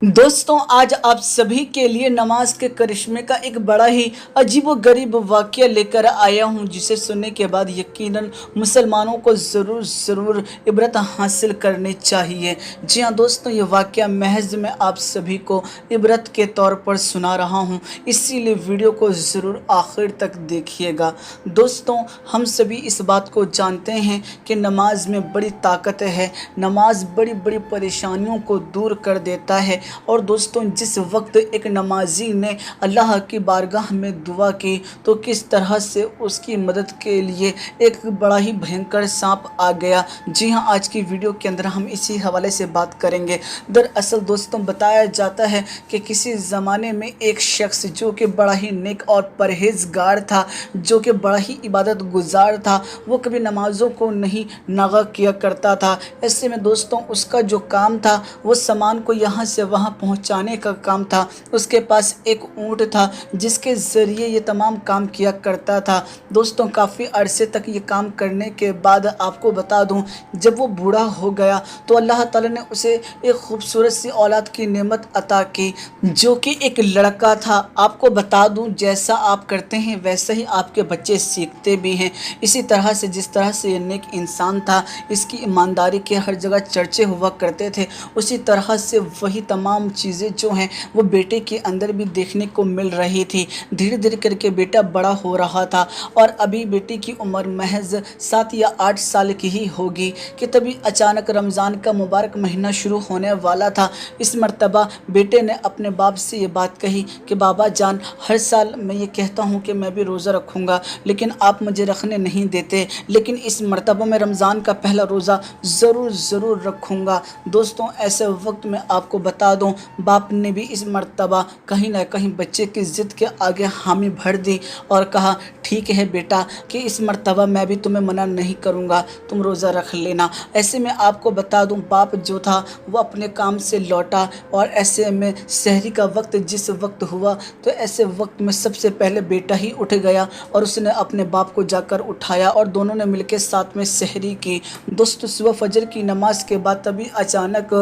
दोस्तों, आज आप सभी के लिए नमाज के करिश्मे का एक बड़ा ही अजीबोगरीब वाक़या लेकर आया हूं, जिसे सुनने के बाद यकीनन मुसलमानों को ज़रूर इबरत हासिल करनी चाहिए। जी हाँ दोस्तों, ये वाक़या महज़ मैं आप सभी को इबरत के तौर पर सुना रहा हूं, इसीलिए वीडियो को ज़रूर आखिर तक देखिएगा। दोस्तों, हम सभी इस बात को जानते हैं कि नमाज में बड़ी ताकत है। नमाज बड़ी बड़ी परेशानियों को दूर कर देता है। और दोस्तों, जिस वक्त एक नमाजी ने अल्लाह की बारगाह में दुआ की तो किस तरह से उसकी मदद के लिए एक बड़ा ही भयंकर सांप आ गया। जी हाँ, आज की वीडियो के अंदर हम इसी हवाले से बात करेंगे। दरअसल दोस्तों, बताया जाता है कि किसी ज़माने में एक शख्स जो कि बड़ा ही नेक और परहेजगार था, जो कि बड़ा ही इबादत गुजार था, वो कभी नमाज़ों को नहीं नागा किया करता था। ऐसे में दोस्तों, उसका जो काम था वो सामान को यहाँ से वहाँ पहुँचाने का काम था। उसके पास एक ऊँट था जिसके ज़रिए ये तमाम काम किया करता था। दोस्तों, काफ़ी अरसे तक ये काम करने के बाद आपको बता दूं, जब वो बूढ़ा हो गया तो अल्लाह ताला ने उसे एक खूबसूरत सी औलाद की नेमत अता की, जो कि एक लड़का था। आपको बता दूं, जैसा आप करते हैं वैसे ही आपके बच्चे सीखते भी हैं। इसी तरह से जिस तरह से ये नेक इंसान था, इसकी ईमानदारी के हर जगह चर्चे हुआ करते थे, उसी तरह से वही तमाम चीज़ें जो हैं वो बेटे के अंदर भी देखने को मिल रही थी। धीरे धीरे करके बेटा बड़ा हो रहा था और अभी बेटे की उम्र महज 7 या 8 साल की ही होगी कि तभी अचानक रमज़ान का मुबारक महीना शुरू होने वाला था। इस मर्तबा बेटे ने अपने बाप से ये बात कही कि बाबा जान, हर साल मैं ये कहता हूँ कि मैं भी रोज़ा रखूँगा, लेकिन आप मुझे रखने नहीं देते, लेकिन इस मर्तबा मैं रमज़ान का पहला रोज़ा ज़रूर रखूँगा। दोस्तों, ऐसे वक्त में आपको बता दूं, बाप ने भी इस मर्तबा कहीं ना कहीं बच्चे की ज़िद के आगे हामी भर दी और कहा, ठीक है बेटा, कि इस मर्तबा मैं भी तुम्हें मना नहीं करूँगा, तुम रोज़ा रख लेना। ऐसे में आपको बता दूं, बाप जो था वो अपने काम से लौटा और ऐसे में सहरी का वक्त जिस वक्त हुआ तो ऐसे वक्त में सबसे पहले बेटा ही उठ गया और उसने अपने बाप को जाकर उठाया और दोनों ने मिलकर साथ में सहरी की। दोस्तों, सुबह फजर की नमाज के बाद तभी अचानक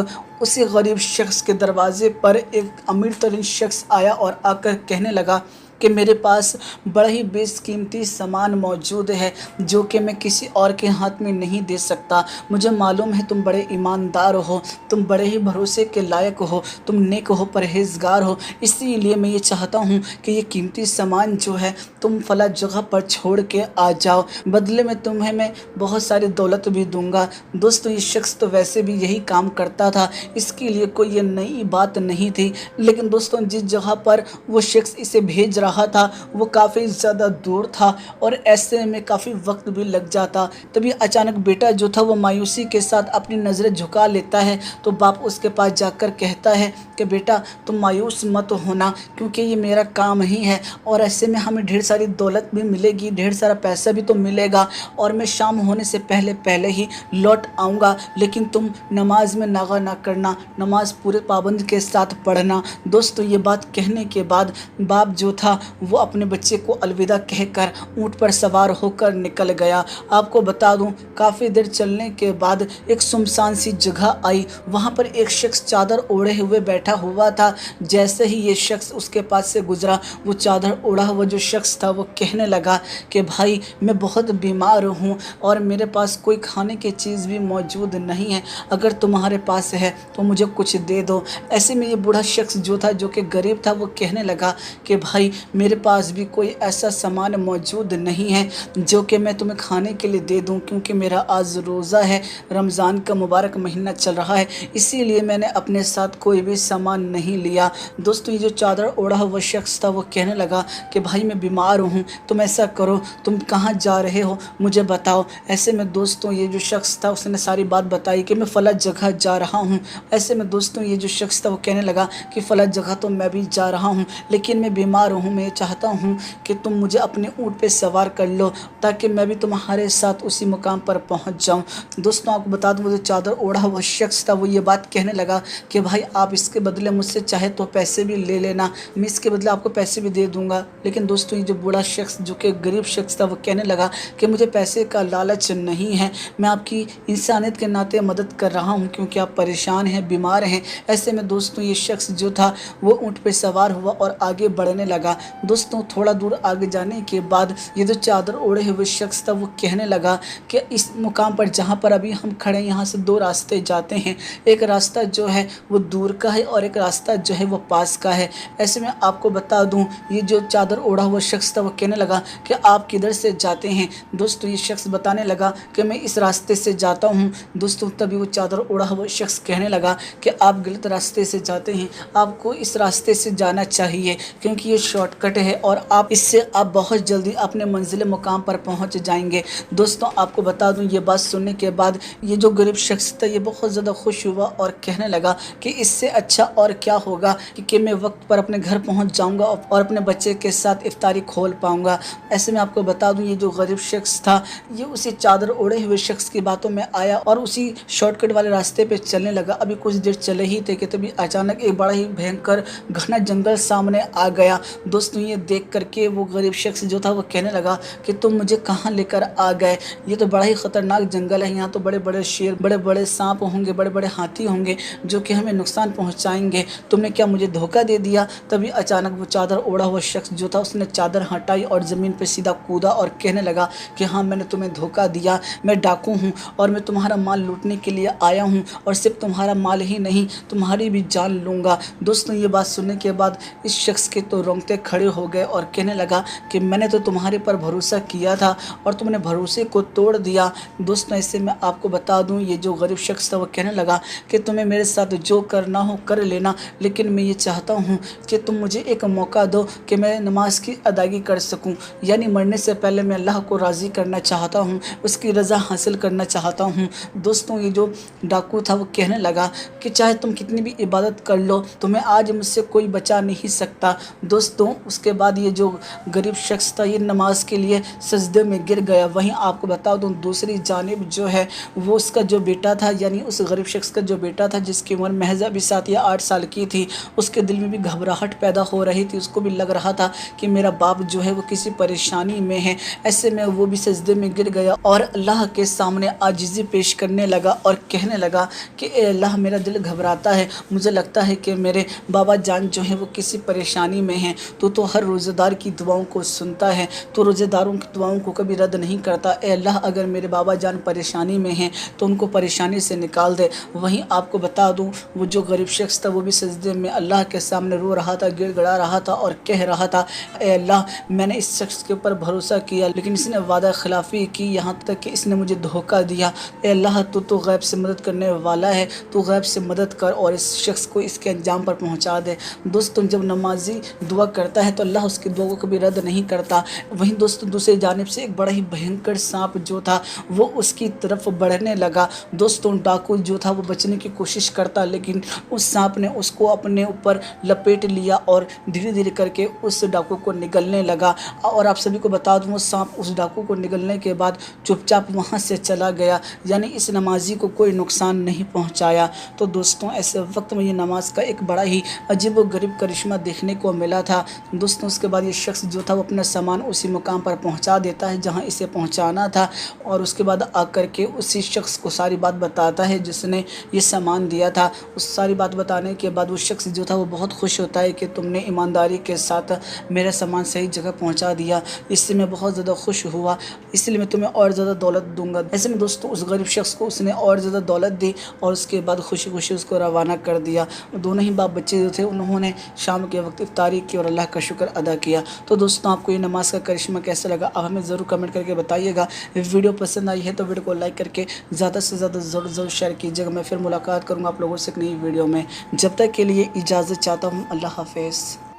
उसी गरीब शख्स के दरवाज़े पर एक अमीर तरीन शख्स आया और आकर कहने लगा कि मेरे पास बड़ा ही बेशकीमती सामान मौजूद है जो कि मैं किसी और के हाथ में नहीं दे सकता। मुझे मालूम है तुम बड़े ईमानदार हो, तुम बड़े ही भरोसे के लायक हो, तुम नेक हो, परहेजगार हो, इसीलिए मैं ये चाहता हूँ कि ये कीमती सामान जो है तुम फला जगह पर छोड़ के आ जाओ, बदले में तुम्हें मैं बहुत सारी दौलत भी दूंगा। दोस्तों, ये शख्स तो वैसे भी यही काम करता था, इसके लिए कोई ये नई बात नहीं थी, लेकिन दोस्तों जिस जगह पर वो शख्स इसे भेज रहा था वो काफ़ी ज़्यादा दूर था और ऐसे में काफ़ी वक्त भी लग जाता। तभी अचानक बेटा जो था वो मायूसी के साथ अपनी नज़रें झुका लेता है तो बाप उसके पास जाकर कहता है कि बेटा तुम मायूस मत होना, क्योंकि ये मेरा काम ही है और ऐसे में हमें ढेर सारी दौलत भी मिलेगी, ढेर सारा पैसा भी तो मिलेगा और मैं शाम होने से पहले ही लौट आऊँगा, लेकिन तुम नमाज में नागा ना करना, नमाज पूरे पाबंद के साथ पढ़ना। दोस्तों, ये बात कहने के बाद बाप जो था वो अपने बच्चे को अलविदा कहकर ऊँट पर सवार होकर निकल गया। आपको बता दूं, काफ़ी देर चलने के बाद एक सुनसान सी जगह आई, वहाँ पर एक शख्स चादर ओढ़े हुए बैठा हुआ था। जैसे ही ये शख्स उसके पास से गुजरा, वो चादर ओढ़ा हुआ जो शख्स था वो कहने लगा कि भाई मैं बहुत बीमार हूँ और मेरे पास कोई खाने की चीज़ भी मौजूद नहीं है, अगर तुम्हारे पास है तो मुझे कुछ दे दो। ऐसे में ये बूढ़ा शख्स जो था, जो कि गरीब था, वो कहने लगा कि भाई मेरे पास भी कोई ऐसा सामान मौजूद नहीं है जो कि मैं तुम्हें खाने के लिए दे दूं, क्योंकि मेरा आज रोज़ा है, रमज़ान का मुबारक महीना चल रहा है, इसीलिए मैंने अपने साथ कोई भी सामान नहीं लिया। दोस्तों, ये जो चादर ओढ़ा हुआ शख्स था वो कहने लगा कि भाई मैं बीमार हूँ, तुम ऐसा करो, तुम कहाँ जा रहे हो मुझे बताओ। ऐसे में दोस्तों ये जो शख्स था उसने सारी बात बताई कि मैं फ़ला जगह जा रहा हूँ। ऐसे में दोस्तों ये जो शख्स था वो कहने लगा कि फ़ला जगह तो मैं भी जा रहा हूँ, लेकिन मैं बीमार हूँ, मैं चाहता हूँ कि तुम मुझे अपने ऊँट पे सवार कर लो ताकि मैं भी तुम्हारे साथ उसी मुकाम पर पहुँच जाऊँ। दोस्तों आपको बता दूँ, वो जो चादर ओढ़ा हुआ शख्स था वो ये बात कहने लगा कि भाई आप इसके बदले मुझसे चाहे तो पैसे भी ले लेना, मैं इसके बदले आपको पैसे भी दे दूंगा। लेकिन दोस्तों ये जो बूढ़ा शख्स जो कि गरीब शख्स था वो कहने लगा कि मुझे पैसे का लालच नहीं है, मैं आपकी इंसानियत के नाते मदद कर रहा हूँ क्योंकि आप परेशान हैं, बीमार हैं। ऐसे में दोस्तों ये शख्स जो था वो ऊँट पे सवार हुआ और आगे बढ़ने लगा। दोस्तों थोड़ा दूर आगे जाने के बाद ये जो चादर ओढ़े हुए शख्स था वो कहने लगा कि इस मुकाम पर जहाँ पर अभी हम खड़े हैं यहाँ से दो रास्ते जाते हैं, एक रास्ता जो है वो दूर का है और एक रास्ता जो है वो पास का है। ऐसे में आपको बता दूं, ये जो चादर ओढ़ा हुआ शख्स था वो कहने लगा कि आप किधर से जाते हैं। दोस्तों ये शख्स बताने लगा कि मैं इस रास्ते से जाता हूं। दोस्तों तभी वो चादर ओढ़ा हुआ शख्स कहने लगा कि आप गलत रास्ते से जाते हैं, आपको इस रास्ते से जाना चाहिए क्योंकि ये शॉर्टकट है और आप इससे आप बहुत जल्दी अपने मंजिल मुकाम पर पहुंच जाएंगे। दोस्तों आपको बता दूं, ये बात सुनने के बाद ये जो गरीब शख्स था ये बहुत ज़्यादा खुश हुआ और कहने लगा कि इससे अच्छा और क्या होगा कि मैं वक्त पर अपने घर पहुंच जाऊंगा और अपने बच्चे के साथ इफ्तारी खोल पाऊंगा। ऐसे में आपको बता दूं, ये जो गरीब शख्स था ये उसी चादर ओढ़े हुए शख्स की बातों में आया और उसी शॉर्टकट वाले रास्ते पे चलने लगा। अभी कुछ देर चले ही थे कि तभी अचानक एक बड़ा ही भयंकर घना जंगल सामने आ गया। दोस्तों ये देख करके वो गरीब शख्स जो था वो कहने लगा कि तुम मुझे कहाँ लेकर आ गए, ये तो बड़ा ही खतरनाक जंगल है, यहाँ तो बड़े बड़े शेर, बड़े बड़े सांप होंगे, बड़े बड़े हाथी होंगे जो कि हमें नुकसान पहुँचाएंगे, तुमने क्या मुझे धोखा दे दिया। तभी अचानक वो चादर ओढ़ा हुआ शख्स जो था उसने चादर हटाई और ज़मीन पर सीधा कूदा और कहने लगा कि हाँ मैंने तुम्हें धोखा दिया, मैं डाकू हूँ और मैं तुम्हारा माल लूटने के लिए आया हूँ और सिर्फ तुम्हारा माल ही नहीं तुम्हारी भी जान लूँगा। दोस्तों ये बात सुनने के बाद इस शख्स के तो रोंगटे खड़े हो गए और कहने लगा कि मैंने तो तुम्हारे पर भरोसा किया था और तुमने भरोसे को तोड़ दिया। दोस्तों ऐसे मैं आपको बता दूं, ये जो गरीब शख्स था वो कहने लगा कि तुम्हें मेरे साथ जो करना हो कर लेना, लेकिन मैं ये चाहता हूँ कि तुम मुझे एक मौका दो कि मैं नमाज की अदायगी कर सकूँ, यानी मरने से पहले मैं अल्लाह को राज़ी करना चाहता हूँ, उसकी रज़ा हासिल करना चाहता हूँ। दोस्तों ये जो डाकू था वो कहने लगा कि चाहे तुम कितनी भी इबादत कर लो तुम्हें आज मुझसे कोई बचा नहीं सकता। दोस्तों उसके बाद ये जो गरीब शख्स था ये नमाज के लिए सजदे में गिर गया। वहीं आपको बता दूं दूसरी जानिब जो है वो उसका जो बेटा था, यानी उस गरीब शख्स का जो बेटा था जिसकी उम्र महज अभी 7 या 8 साल की थी, उसके दिल में भी घबराहट पैदा हो रही थी। उसको भी लग रहा था कि मेरा बाप जो है वो किसी परेशानी में है। ऐसे में वो भी सजदे में गिर गया और अल्लाह के सामने आजिज़ी पेश करने लगा और कहने लगा कि ए अल्लाह मेरा दिल घबराता है, मुझे लगता है कि मेरे बाबा जान जो है वो किसी परेशानी में हैं। तो हर रोज़ेदार की दुआओं को सुनता है, तो रोज़ेदारों की दुआओं को कभी रद्द नहीं करता। ए अल्लाह अगर मेरे बाबा जान परेशानी में हैं तो उनको परेशानी से निकाल दे। वहीं आपको बता दूं वो जो गरीब शख्स था वो भी सजदे में अल्लाह के सामने रो रहा था, गिड़गिड़ा रहा था और कह रहा था ए अल्लाह मैंने इस शख्स के ऊपर भरोसा किया लेकिन इसने वादा खिलाफ़ी की, यहाँ तक कि इसने मुझे धोखा दिया। ए अल्लाह तू तो गैब से मदद करने वाला है, तो गैब से मदद कर और इस शख्स को इसके अंजाम पर पहुँचा दे। दोस्तों जब नमाजी दुआ करता है तो अल्लाह उसकी दुआ को कभी रद्द नहीं करता। वहीं दोस्तों दूसरी जानिब से एक बड़ा ही भयंकर सांप जो था वो उसकी तरफ बढ़ने लगा। दोस्तों डाकू जो था वो बचने की कोशिश करता लेकिन उस सांप ने उसको अपने ऊपर लपेट लिया और धीरे धीरे करके उस डाकू को निगलने लगा। और आप सभी को बता दूं वो सांप उस डाकू को निगलने के बाद चुपचाप वहाँ से चला गया, यानी इस नमाजी को कोई नुकसान नहीं पहुँचाया। तो दोस्तों ऐसे वक्त में ये नमाज का एक बड़ा ही अजीब व गरीब करिश्मा देखने को मिला था। दोस्तों उसके बाद ये शख्स जो था वो अपना सामान उसी मुकाम पर पहुंचा देता है जहां इसे पहुंचाना था और उसके बाद आकर के उसी शख्स को सारी बात बताता है जिसने ये सामान दिया था। उस सारी बात बताने के बाद वो शख्स जो था वो बहुत खुश होता है कि तुमने ईमानदारी के साथ मेरा सामान सही जगह पहुँचा दिया, इससे मैं बहुत ज़्यादा खुश हुआ, इसलिए मैं तुम्हें और ज़्यादा दौलत दूँगा। ऐसे में दोस्तों उस गरीब शख्स को उसने और ज़्यादा दौलत दी और उसके बाद खुशी खुशी उसको रवाना कर दिया। दोनों ही बाप बच्चे जो थे उन्होंने शाम के वक्त इफ्तारी की और अल्लाह का शुक्र अदा किया। तो दोस्तों आपको ये नमाज का करिश्मा कैसा लगा आप हमें ज़रूर कमेंट करके बताइएगा। वीडियो पसंद आई है तो वीडियो को लाइक करके ज़्यादा से ज़्यादा ज़रूर शेयर कीजिएगा। मैं फिर मुलाकात करूँगा आप लोगों से एक नई वीडियो में, जब तक के लिए इजाज़त चाहता हूँ। अल्लाह हाफ़िज़।